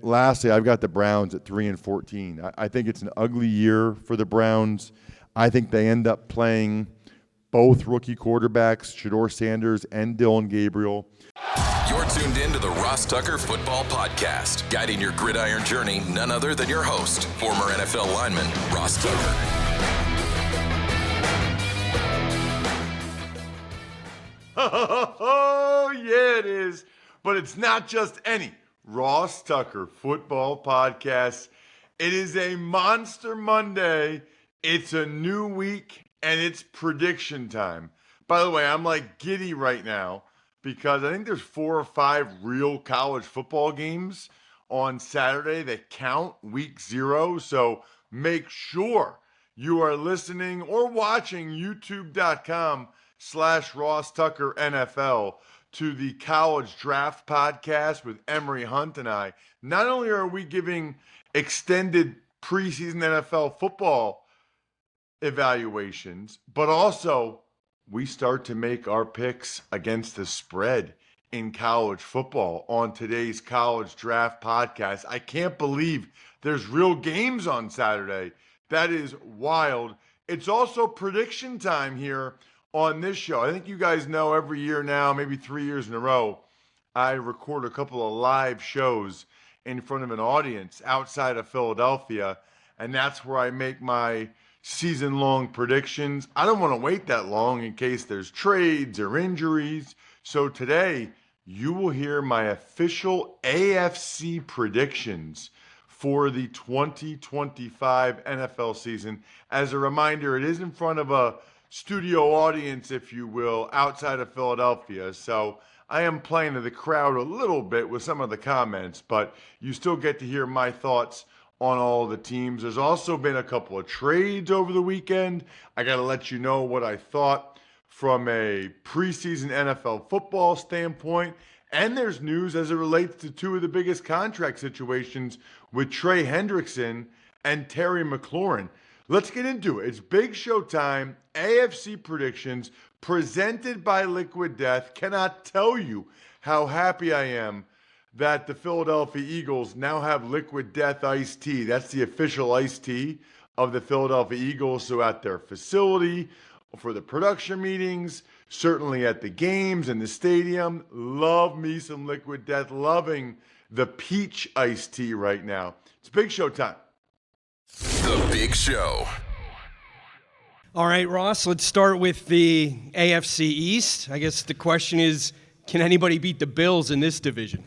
lastly, I've got the Browns at 3-14. I think it's an ugly year for the Browns. I think they end up playing both rookie quarterbacks, Shedeur Sanders and Dylan Gabriel. You're tuned in to the Ross Tucker Football Podcast, guiding your gridiron journey, none other than your host, former NFL lineman, Ross Tucker. Oh, yeah, it is. But it's not just any Ross Tucker Football Podcast. It is a Monster Monday. It's a new week, and it's prediction time. By the way, I'm like giddy right now because I think there's 4 or 5 real college football games on Saturday that count week 0. So make sure you are listening or watching youtube.com/Ross Tucker NFL to the College Draft Podcast with Emery Hunt and I. Not only are we giving extended preseason NFL football evaluations, but also we start to make our picks against the spread in college football on today's College Draft Podcast. I can't believe there's real games on Saturday. That is wild. It's also prediction time here on this show. I think you guys know every year now, maybe 3 years in a row, I record a couple of live shows in front of an audience outside of Philadelphia, and that's where I make my season-long predictions. I don't want to wait that long in case there's trades or injuries. So today, you will hear my official AFC predictions for the 2025 NFL season. As a reminder, it is in front of a studio audience, if you will, outside of Philadelphia. So I am playing to the crowd a little bit with some of the comments, but you still get to hear my thoughts on all the teams. There's also been a couple of trades over the weekend. I got to let you know what I thought from a preseason NFL football standpoint. And there's news as it relates to 2 of the biggest contract situations with Trey Hendrickson and Terry McLaurin. Let's get into it. It's big show time. AFC predictions presented by Liquid Death. Cannot tell you how happy I am that the Philadelphia Eagles now have Liquid Death iced tea. That's the official iced tea of the Philadelphia Eagles. So at their facility, for the production meetings, certainly at the games and the stadium, love me some Liquid Death. Loving the peach iced tea right now. It's big show time. The Big Show. All right, Ross, let's start with the AFC East. I guess the question is, can anybody beat the Bills in this division?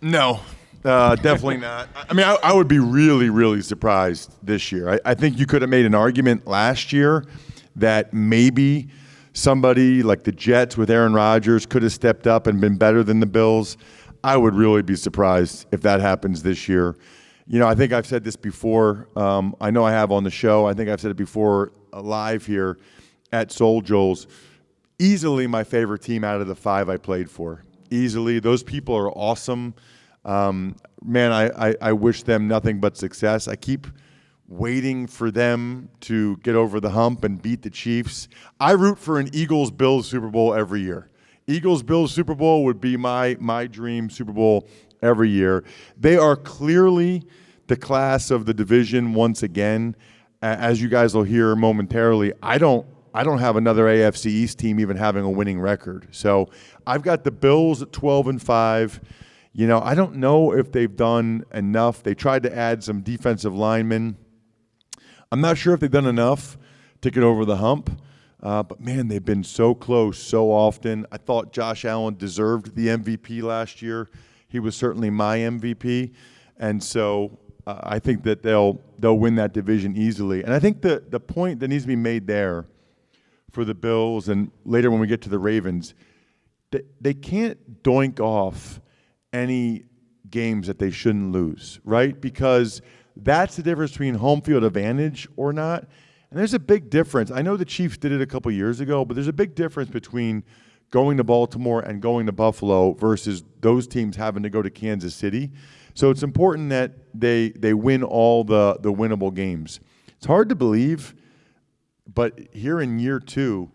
No, definitely not. I mean, I would be really, really surprised this year. I think you could have made an argument last year that maybe somebody like the Jets with Aaron Rodgers could have stepped up and been better than the Bills. I would really be surprised if that happens this year. You know, I think I've said this before. I know I have on the show. I think I've said it before live here at Soul Joel's. Easily my favorite team out of the 5 I played for. Easily. Those people are awesome. Man, I wish them nothing but success. I keep waiting for them to get over the hump and beat the Chiefs. I root for an Eagles-Bills Super Bowl every year. Eagles-Bills Super Bowl would be my dream Super Bowl every year. They are clearly the class of the division once again. As you guys will hear momentarily, I don't have another AFC East team even having a winning record. So I've got the Bills at 12-5. You know, I don't know if they've done enough. They tried to add some defensive linemen. I'm not sure if they've done enough to get over the hump. But, man, they've been so close so often. I thought Josh Allen deserved the MVP last year. He was certainly my MVP. And so I think that they'll win that division easily. And I think the point that needs to be made there for the Bills and later when we get to the Ravens, they can't doink off any games that they shouldn't lose, right? Because that's the difference between home field advantage or not. And there's a big difference. I know the Chiefs did it a couple years ago, but there's a big difference between going to Baltimore and going to Buffalo versus those teams having to go to Kansas City. So it's important that they win all the winnable games. It's hard to believe, but here in year 2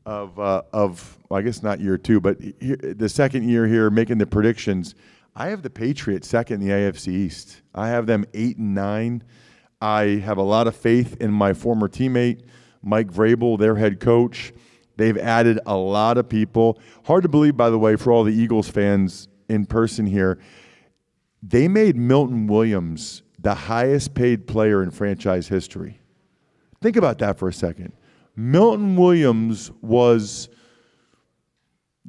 of well, I guess not year 2, but the second year here making the predictions, I have the Patriots second in the AFC East. I have them 8-9. I have a lot of faith in my former teammate, Mike Vrabel, their head coach. They've added a lot of people. Hard to believe, by the way, for all the Eagles fans in person here, they made Milton Williams the highest paid player in franchise history. Think about that for a second. Milton Williams was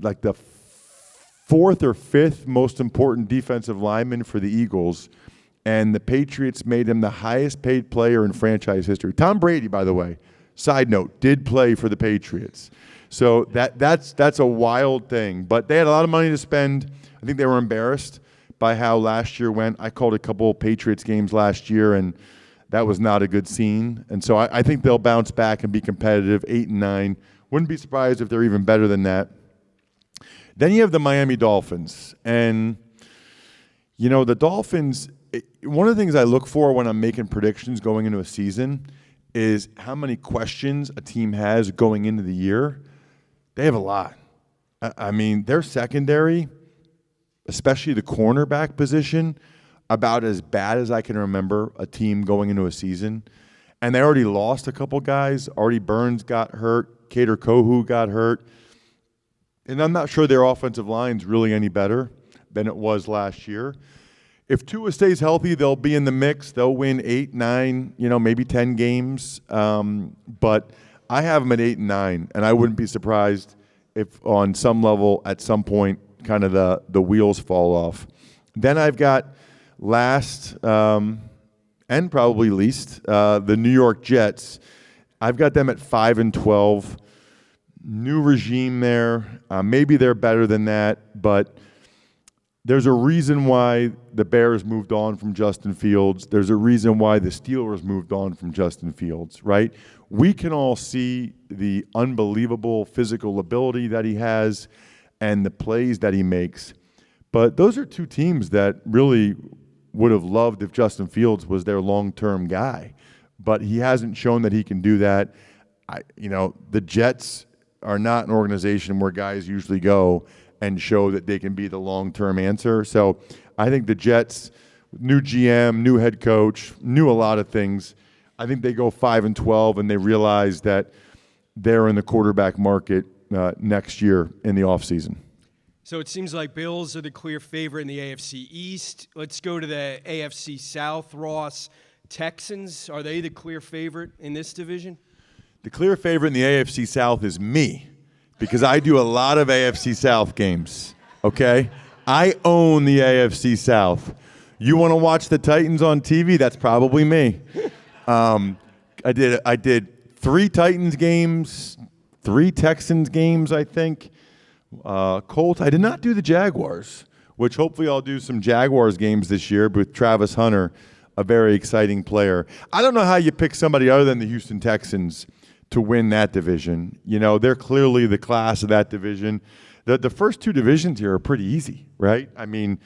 like the fourth or fifth most important defensive lineman for the Eagles, and the Patriots made him the highest paid player in franchise history. Tom Brady, by the way, side note, did play for the Patriots. So that's a wild thing. But they had a lot of money to spend. I think they were embarrassed by how last year went. I called a couple Patriots games last year, and that was not a good scene. And so I think they'll bounce back and be competitive, 8-9. Wouldn't be surprised if they're even better than that. Then you have the Miami Dolphins. And, you know, the Dolphins, one of the things I look for when I'm making predictions going into a season is how many questions a team has going into the year. They have a lot. I mean, their secondary, especially the cornerback position, about as bad as I can remember a team going into a season. And they already lost a couple guys. Artie Burns got hurt. Kader Kohu got hurt. And I'm not sure their offensive line's really any better than it was last year. If Tua stays healthy, they'll be in the mix. They'll win 8, 9, maybe 10 games. But I have them at 8-9, and I wouldn't be surprised if on some level at some point kind of the wheels fall off. Then I've got last and probably least the New York Jets. I've got them at 5-12. New regime there. Maybe they're better than that, but there's a reason why the Bears moved on from Justin Fields. There's a reason why the Steelers moved on from Justin Fields, right? We can all see the unbelievable physical ability that he has and the plays that he makes. But those are two teams that really would have loved if Justin Fields was their long-term guy. But he hasn't shown that he can do that. The Jets are not an organization where guys usually go and show that they can be the long-term answer. So I think the Jets, new GM, new head coach, knew a lot of things. I think they go 5-12, and they realize that they're in the quarterback market next year in the offseason. So it seems like Bills are the clear favorite in the AFC East. Let's go to the AFC South, Ross. Texans, are they the clear favorite in this division? The clear favorite in the AFC South is me, because I do a lot of AFC South games, okay? I own the AFC South. You want to watch the Titans on TV? That's probably me. I did 3 Titans games, 3 Texans games, I think. Colts. I did not do the Jaguars, which hopefully I'll do some Jaguars games this year with Travis Hunter, a very exciting player. I don't know how you pick somebody other than the Houston Texans to win that division. They're clearly the class of that division. The first 2 divisions here are pretty easy, right? I mean,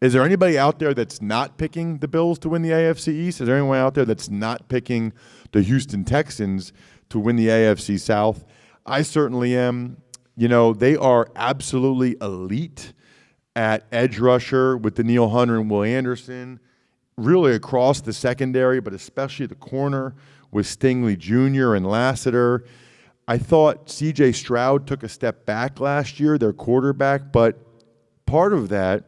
is there anybody out there that's not picking the Bills to win the AFC East? Is there anyone out there that's not picking the Houston Texans to win the AFC South? I certainly am. They are absolutely elite at edge rusher with Danielle Hunter and Will Anderson, really across the secondary, but especially the corner with Stingley Jr. and Lassiter. I thought C.J. Stroud took a step back last year, their quarterback, but part of that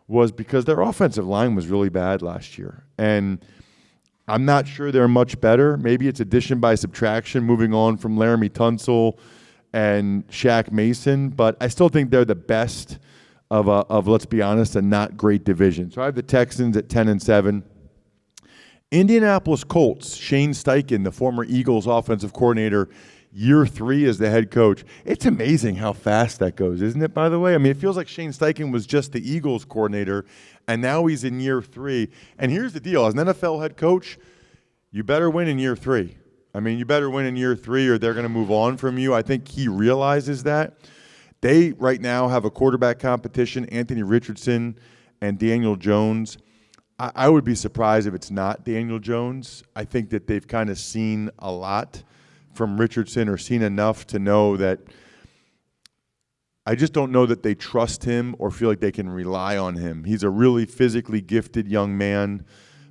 was because their offensive line was really bad last year. And I'm not sure they're much better. Maybe it's addition by subtraction, moving on from Laramie Tunsil and Shaq Mason, but I still think they're the best of let's be honest, a not great division. So I have the Texans at 10-7. Indianapolis Colts, Shane Steichen, the former Eagles offensive coordinator, year 3 as the head coach. It's amazing how fast that goes, isn't it, by the way? I mean, it feels like Shane Steichen was just the Eagles coordinator, and now he's in year 3. And here's the deal. As an NFL head coach, you better win in year 3. I mean, you better win in year 3 or they're going to move on from you. I think he realizes that. They right now have a quarterback competition, Anthony Richardson and Daniel Jones. I would be surprised if it's not Daniel Jones. I think that they've kind of seen a lot from Richardson or seen enough to know that I just don't know that they trust him or feel like they can rely on him. He's a really physically gifted young man,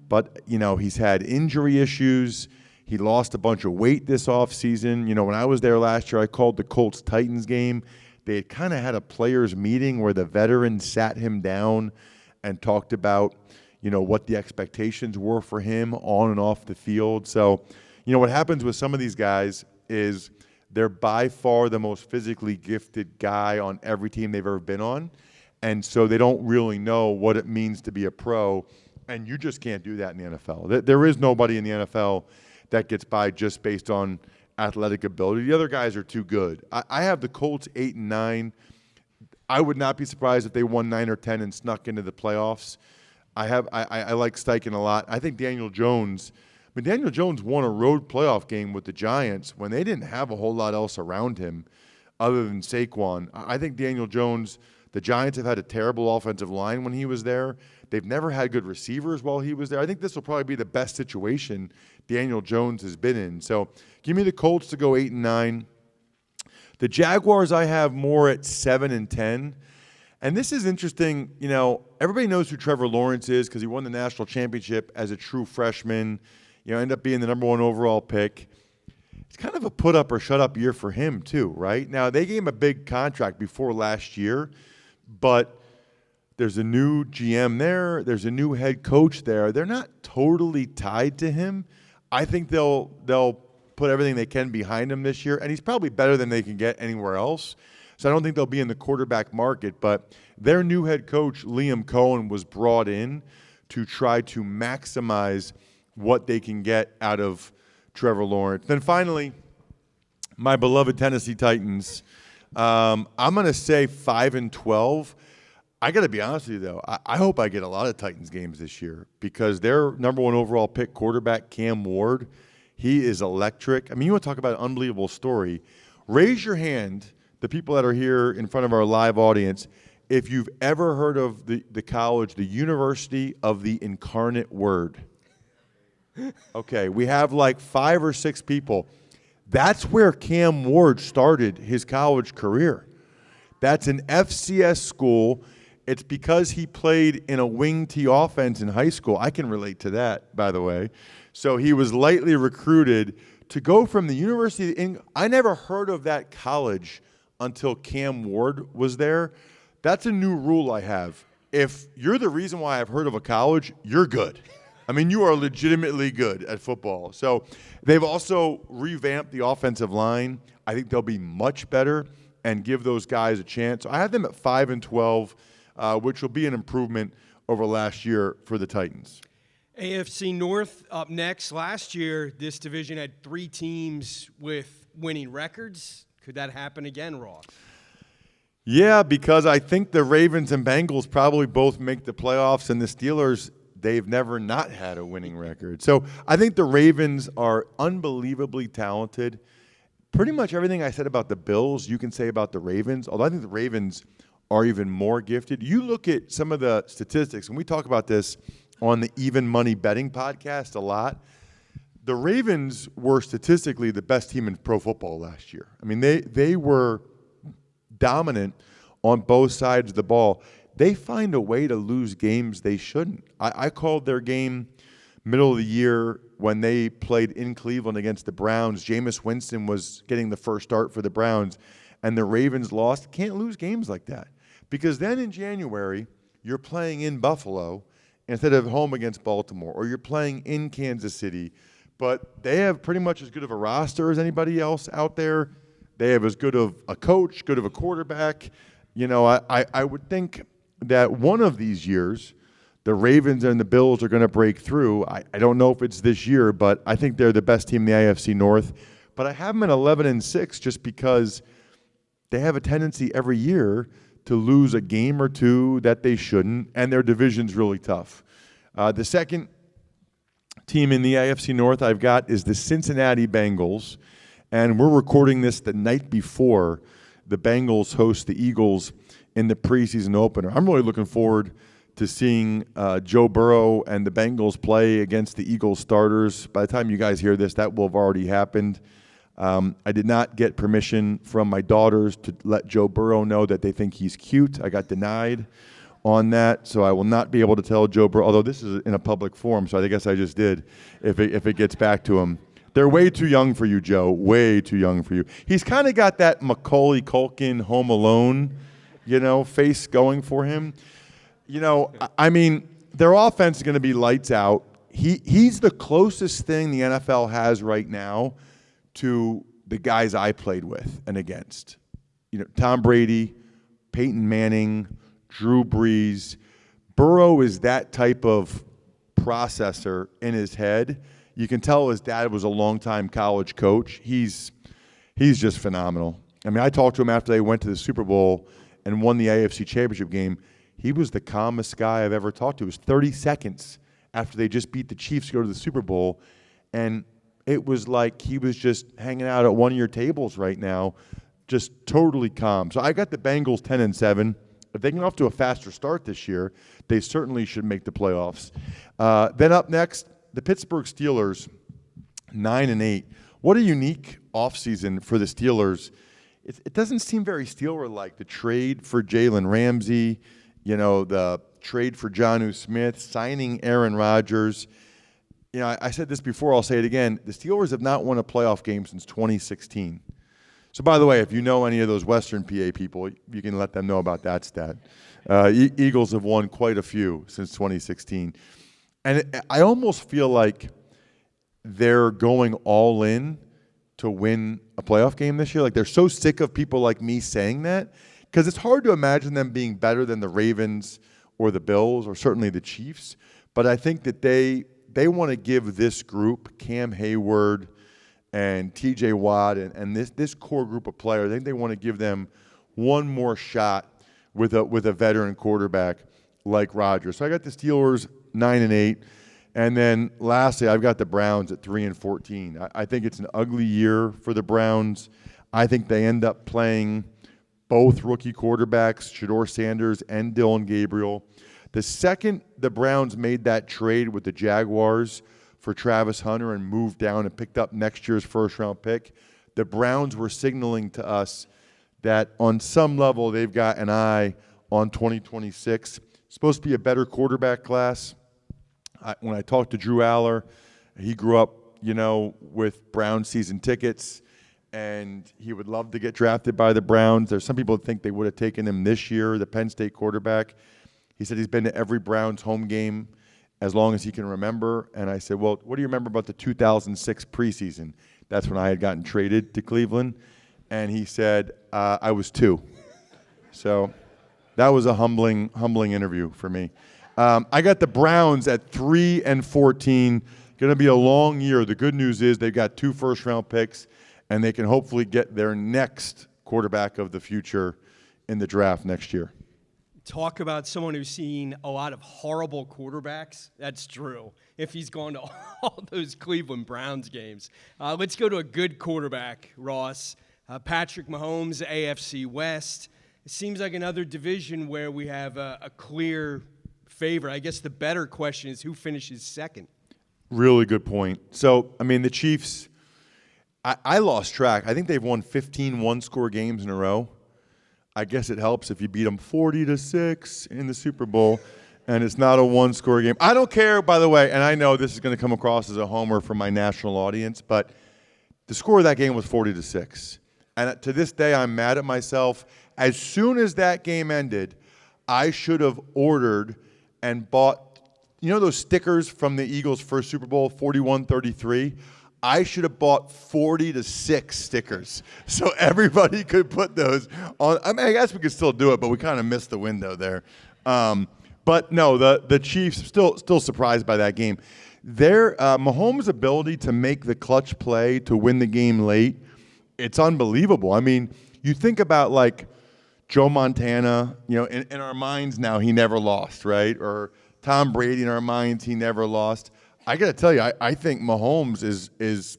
but, he's had injury issues. He lost a bunch of weight this offseason. When I was there last year, I called the Colts-Titans game. They had kind of had a players' meeting where the veterans sat him down and talked about, what the expectations were for him on and off the field. So, what happens with some of these guys is they're by far the most physically gifted guy on every team they've ever been on. And so they don't really know what it means to be a pro. And you just can't do that in the NFL. There is nobody in the NFL that gets by just based on athletic ability. The other guys are too good. I have the Colts 8-9. I would not be surprised if they won 9 or 10 and snuck into the playoffs. I like Steichen a lot. I think Daniel Jones won a road playoff game with the Giants when they didn't have a whole lot else around him other than Saquon. I think Daniel Jones, the Giants have had a terrible offensive line when he was there. They've never had good receivers while he was there. I think this will probably be the best situation Daniel Jones has been in. So give me the Colts to go 8-9. The Jaguars I have more at 7-10. And this is interesting. Everybody knows who Trevor Lawrence is because he won the national championship as a true freshman. End up being the number 1 overall pick. It's kind of a put up or shut up year for him too, right? Now, they gave him a big contract before last year, but there's a new GM there. There's a new head coach there. They're not totally tied to him. I think they'll put everything they can behind him this year, and he's probably better than they can get anywhere else. So I don't think they'll be in the quarterback market, but their new head coach, Liam Cohen, was brought in to try to maximize what they can get out of Trevor Lawrence. Then finally, my beloved Tennessee Titans. I'm going to say 5-12. I got to be honest with you, though. I hope I get a lot of Titans games this year because their number 1 overall pick quarterback, Cam Ward, he is electric. I mean, you want to talk about an unbelievable story. Raise your hand, the people that are here in front of our live audience, if you've ever heard of the college, the University of the Incarnate Word. Okay, we have like 5 or 6 people. That's where Cam Ward started his college career. That's an FCS school. It's because he played in a wing T offense in high school. I can relate to that, by the way. So he was lightly recruited to go from the University. I never heard of that college until Cam Ward was there. That's a new rule I have. If you're the reason why I've heard of a college, you're good. I mean, you are legitimately good at football. So they've also revamped the offensive line. I think they'll be much better and give those guys a chance. So I have them at 5-12, which will be an improvement over last year for the Titans. AFC North up next. Last year, this division had 3 teams with winning records. Could that happen again, Ross? Yeah, because I think the Ravens and Bengals probably both make the playoffs, and the Steelers, they've never not had a winning record. So I think the Ravens are unbelievably talented. Pretty much everything I said about the Bills, you can say about the Ravens, although I think the Ravens are even more gifted. You look at some of the statistics, and we talk about this on the Even Money Betting podcast a lot. The Ravens were statistically the best team in pro football last year. I mean, they were dominant on both sides of the ball. They find a way to lose games they shouldn't. I called their game middle of the year when they played in Cleveland against the Browns. Jameis Winston was getting the first start for the Browns, and the Ravens lost. Can't lose games like that. Because then in January, you're playing in Buffalo instead of home against Baltimore, or you're playing in Kansas City. But they have pretty much as good of a roster as anybody else out there. They have as good of a coach, good of a quarterback. You know, I would think that one of these years, the Ravens and the Bills are going to break through. I don't know if it's this year, but I think they're the best team in the AFC North. But I have them at 11-6 just because they have a tendency every year to lose a game or two that they shouldn't, and their division's really tough. The second team in the AFC North I've got is the Cincinnati Bengals, and we're recording this the night before the Bengals host the Eagles in the preseason opener. I'm really looking forward to seeing Joe Burrow and the Bengals play against the Eagles starters. By the time you guys hear this, that will have already happened. I did not get permission from my daughters to let Joe Burrow know that they think he's cute. I got denied on that, so I will not be able to tell Joe Burrow, although this is in a public forum, so I guess I just did, if it gets back to him. They're way too young for you, Joe, way too young for you. He's kind of got that Macaulay Culkin Home Alone, face going for him. I mean, their offense is going to be lights out. He's the closest thing the NFL has right now to the guys I played with and against. Tom Brady, Peyton Manning, Drew Brees. Burrow is that type of processor in his head. You can tell his dad was a longtime college coach. He's just phenomenal. I mean, I talked to him after they went to the Super Bowl and won the AFC Championship game. He was the calmest guy I've ever talked to. It was 30 seconds after they just beat the Chiefs to go to the Super Bowl, and it was like he was just hanging out at one of your tables right now, just totally calm. So I got the Bengals 10-7. If they get off to a faster start this year, they certainly should make the playoffs. Then up next, the Pittsburgh Steelers, 9-8. What a unique offseason for the Steelers. It doesn't seem very Steeler-like. The trade for Jalen Ramsey, the trade for Jonnu Smith, signing Aaron Rodgers. I said this before, I'll say it again. The Steelers have not won a playoff game since 2016. So, by the way, if you know any of those Western PA people, you can let them know about that stat. Eagles have won quite a few since 2016. And I almost feel like they're going all in to win a playoff game this year. Like, they're so sick of people like me saying that, because it's hard to imagine them being better than the Ravens or the Bills or certainly the Chiefs. But I think that they want to give this group, Cam Hayward and TJ Watt and this core group of players, I think they want to give them one more shot with a veteran quarterback like Rodgers. So I got the Steelers 9-8. And then lastly, I've got the Browns at 3-14. I think it's an ugly year for the Browns. I think they end up playing both rookie quarterbacks, Shedeur Sanders and Dylan Gabriel. The second the Browns made that trade with the Jaguars for Travis Hunter and moved down and picked up next year's first-round pick, the Browns were signaling to us that on some level they've got an eye on 2026. Supposed to be a better quarterback class. When I talked to Drew Aller, he grew up, with Browns season tickets, and he would love to get drafted by the Browns. There's some people that think they would have taken him this year, the Penn State quarterback. He said he's been to every Browns home game as long as he can remember. And I said, well, what do you remember about the 2006 preseason? That's when I had gotten traded to Cleveland. And he said, I was 2. So that was a humbling interview for me. I got the Browns at 3-14. Going to be a long year. The good news is they've got 2 first-round picks, and they can hopefully get their next quarterback of the future in the draft next year. Talk about someone who's seen a lot of horrible quarterbacks. That's Drew. If he's gone to all those Cleveland Browns games. Let's go to a good quarterback, Ross. Patrick Mahomes, AFC West. It seems like another division where we have a clear favorite. I guess the better question is who finishes second. Really good point. So, I mean, the Chiefs, I lost track. I think they've won 15 one-score games in a row. I guess it helps if you beat them 40-6 in the Super Bowl, and it's not a one-score game. I don't care, by the way, and I know this is going to come across as a homer for my national audience, but the score of that game was 40-6. And to this day, I'm mad at myself. As soon as that game ended, I should have ordered and bought, those stickers from the Eagles' first Super Bowl, 41-33? I should have bought 40-6 stickers so everybody could put those on. I mean, I guess we could still do it, but we kind of missed the window there. But no, the Chiefs still surprised by that game. Their Mahomes' ability to make the clutch play to win the game late, it's unbelievable. I mean, you think about like Joe Montana, in our minds now he never lost, right? Or Tom Brady in our minds he never lost. I got to tell you, I think Mahomes is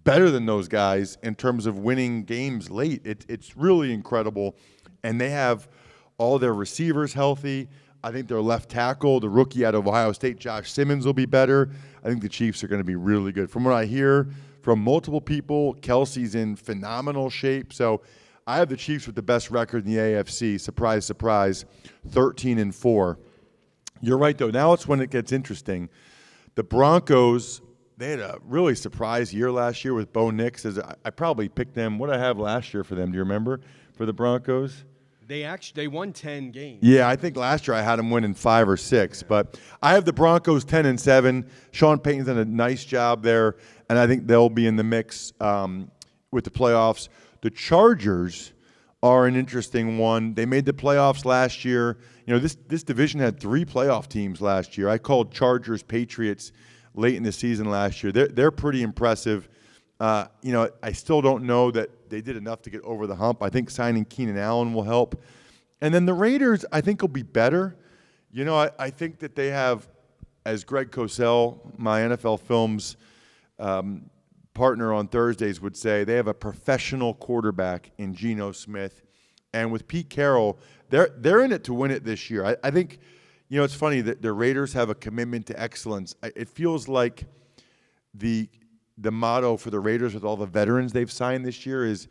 better than those guys in terms of winning games late. It's really incredible. And they have all their receivers healthy. I think their left tackle, the rookie out of Ohio State, Josh Simmons, will be better. I think the Chiefs are going to be really good. From what I hear, from multiple people. Kelsey's in phenomenal shape. So I have the Chiefs with the best record in the AFC. Surprise, surprise, 13-4. You're right, though. Now it's when it gets interesting. The Broncos, they had a really surprise year last year with Bo Nix. I probably picked them. What did I have last year for them? Do you remember for the Broncos? They won 10 games. Yeah, I think last year I had them winning 5 or 6. But I have the Broncos 10-7. Sean Payton's done a nice job there, and I think they'll be in the mix with the playoffs. The Chargers are an interesting one. They made the playoffs last year. You know, this division had 3 playoff teams last year. I called Chargers Patriots late in the season last year. They're pretty impressive. You know, I still don't know that they did enough to get over the hump. I think signing Keenan Allen will help. And then the Raiders, I think, will be better. You know, I think that they have, as Greg Cosell, my NFL Films partner on Thursdays would say, they have a professional quarterback in Geno Smith. And with Pete Carroll, they're in it to win it this year. I think, you know, it's funny that the Raiders have a commitment to excellence. It feels like the motto for the Raiders with all the veterans they've signed this year is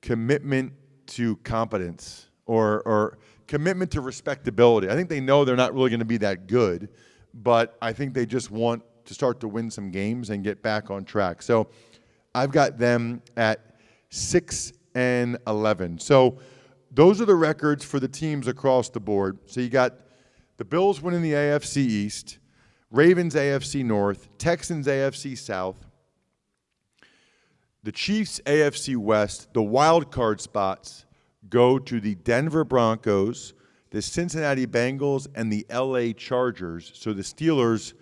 commitment to competence or commitment to respectability. I think they know they're not really going to be that good, but I think they just want to start to win some games and get back on track. So I've got them at 6-11. So those are the records for the teams across the board. So you got the Bills winning the AFC East, Ravens AFC North, Texans AFC South, the Chiefs AFC West. The wild card spots go to the Denver Broncos, the Cincinnati Bengals, and the LA Chargers. So the Steelers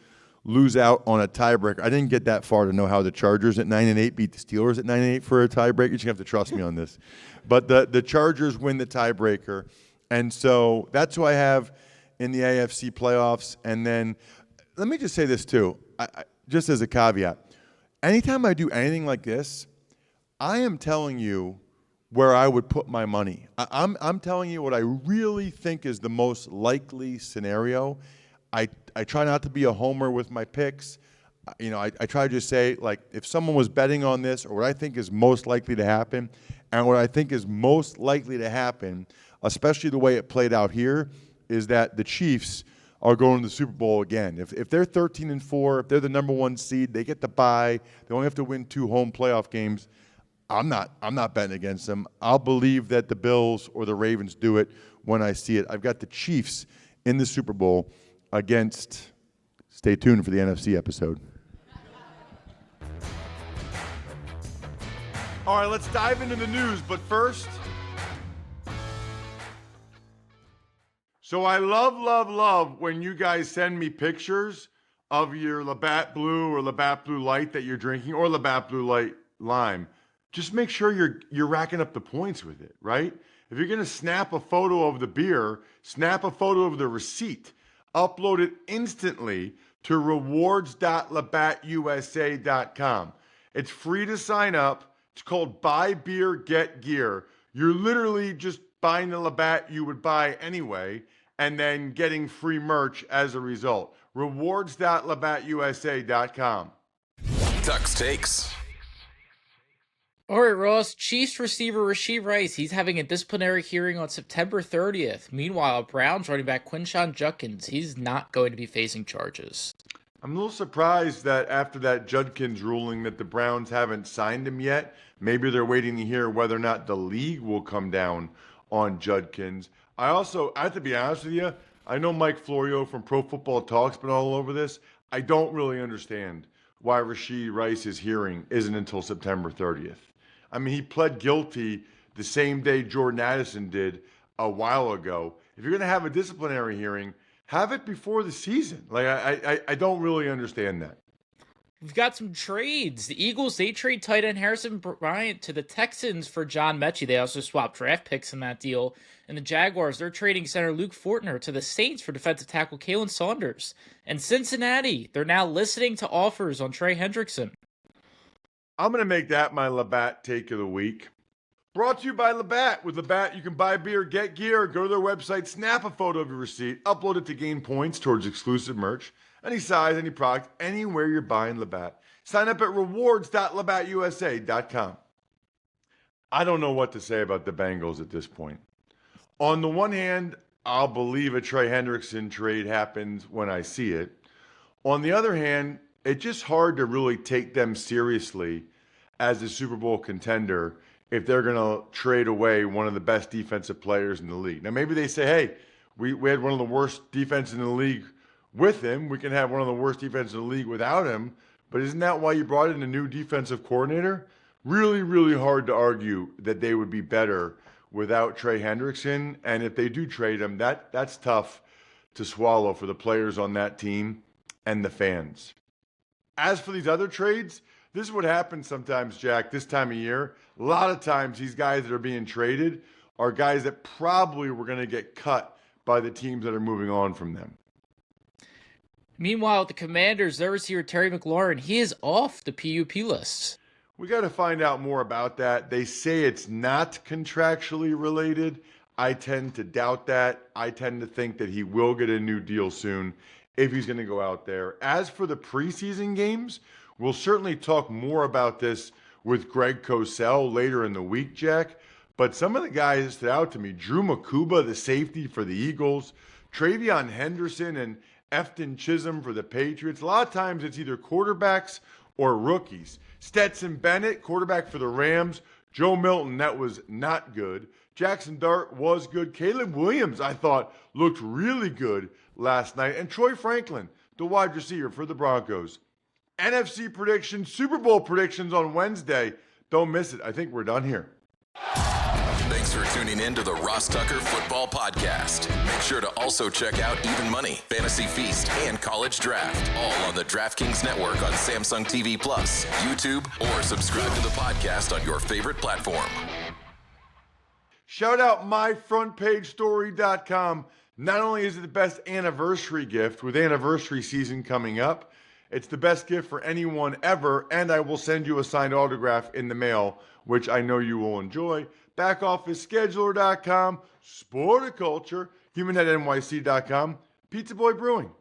lose out on a tiebreaker. I didn't get that far to know how the Chargers at 9-8 beat the Steelers at 9-8 for a tiebreaker. You're going to have to trust me on this. But the Chargers win the tiebreaker. And so that's who I have in the AFC playoffs. And then let me just say this too, just as a caveat. Anytime I do anything like this, I am telling you where I would put my money. I'm telling you what I really think is the most likely scenario. I try not to be a homer with my picks. You know, I try to just say, like, if someone was betting on this or what I think is most likely to happen, and what I think is most likely to happen, especially the way it played out here, is that the Chiefs are going to the Super Bowl again. If they're 13-4, if they're the number 1 seed, they get the bye. They only have to win 2 home playoff games. I'm not betting against them. I'll believe that the Bills or the Ravens do it when I see it. I've got the Chiefs in the Super Bowl against, stay tuned for the NFC episode. All right, let's dive into the news, but first. So I love when you guys send me pictures of your Labatt Blue or Labatt Blue Light that you're drinking or Labatt Blue Light Lime. Just make sure you're racking up the points with it, right? If you're going to snap a photo of the beer, snap a photo of the receipt, upload it instantly to rewards.labattusa.com. It's free to sign up. It's called Buy Beer, Get Gear. You're literally just buying the Labatt you would buy anyway and then getting free merch as a result. Rewards.labattusa.com. Tuck's Takes. All right, Ross. Chiefs receiver Rashee Rice, he's having a disciplinary hearing on September 30th. Meanwhile, Browns running back Quinshon Judkins, he's not going to be facing charges. I'm a little surprised that after that Judkins ruling that the Browns haven't signed him yet. Maybe they're waiting to hear whether or not the league will come down on Judkins. I have to be honest with you, I know Mike Florio from Pro Football Talk's been all over this. I don't really understand why Rashee Rice's hearing isn't until September 30th. I mean, he pled guilty the same day Jordan Addison did a while ago. If you're going to have a disciplinary hearing, have it before the season. Like, I don't really understand that. We've got some trades. The Eagles, they trade tight end Harrison Bryant to the Texans for John Mechie. They also swapped draft picks in that deal. And the Jaguars, they're trading center Luke Fortner to the Saints for defensive tackle Kalen Saunders. And Cincinnati, they're now listening to offers on Trey Hendrickson. I'm going to make that my Labatt Take of the Week. Brought to you by Labatt. With Labatt, you can buy beer, get gear, go to their website, snap a photo of your receipt, upload it to gain points towards exclusive merch, any size, any product, anywhere you're buying Labatt. Sign up at rewards.labattusa.com. I don't know what to say about the Bengals at this point. On the one hand, I'll believe a Trey Hendrickson trade happens when I see it. On the other hand, it's just hard to really take them seriously as a Super Bowl contender if they're going to trade away one of the best defensive players in the league. Now, maybe they say, hey, we had one of the worst defenses in the league with him. We can have one of the worst defenses in the league without him. But isn't that why you brought in a new defensive coordinator? Really, really hard to argue that they would be better without Trey Hendrickson. And if they do trade him, that's tough to swallow for the players on that team and the fans. As for these other trades, this is what happens sometimes, Jack, this time of year. A lot of times these guys that are being traded are guys that probably were going to get cut by the teams that are moving on from them. Meanwhile, the Commanders, their receiver Terry McLaurin, he is off the PUP list. We got to find out more about that. They say it's not contractually related. I tend to doubt that. I tend to think that he will get a new deal soon if he's going to go out there. As for the preseason games, we'll certainly talk more about this with Greg Cosell later in the week, Jack. But some of the guys that stood out to me, Drew Makuba, the safety for the Eagles, Travion Henderson and Efton Chisholm for the Patriots. A lot of times it's either quarterbacks or rookies. Stetson Bennett, quarterback for the Rams. Joe Milton, that was not good. Jackson Dart was good. Caleb Williams, I thought, looked really good last night. And Troy Franklin, the wide receiver for the Broncos. NFC predictions, Super Bowl predictions on Wednesday. Don't miss it. I think we're done here. Thanks for tuning in to the Ross Tucker Football Podcast. Make sure to also check out Even Money, Fantasy Feast, and College Draft, all on the DraftKings Network on Samsung TV Plus, YouTube, or subscribe to the podcast on your favorite platform. Shout out myfrontpagestory.com. Not only is it the best anniversary gift with anniversary season coming up, it's the best gift for anyone ever, and I will send you a signed autograph in the mail, which I know you will enjoy. BackOfficeScheduler.com, Sporticulture, HumanHeadNYC.com, Pizza Boy Brewing.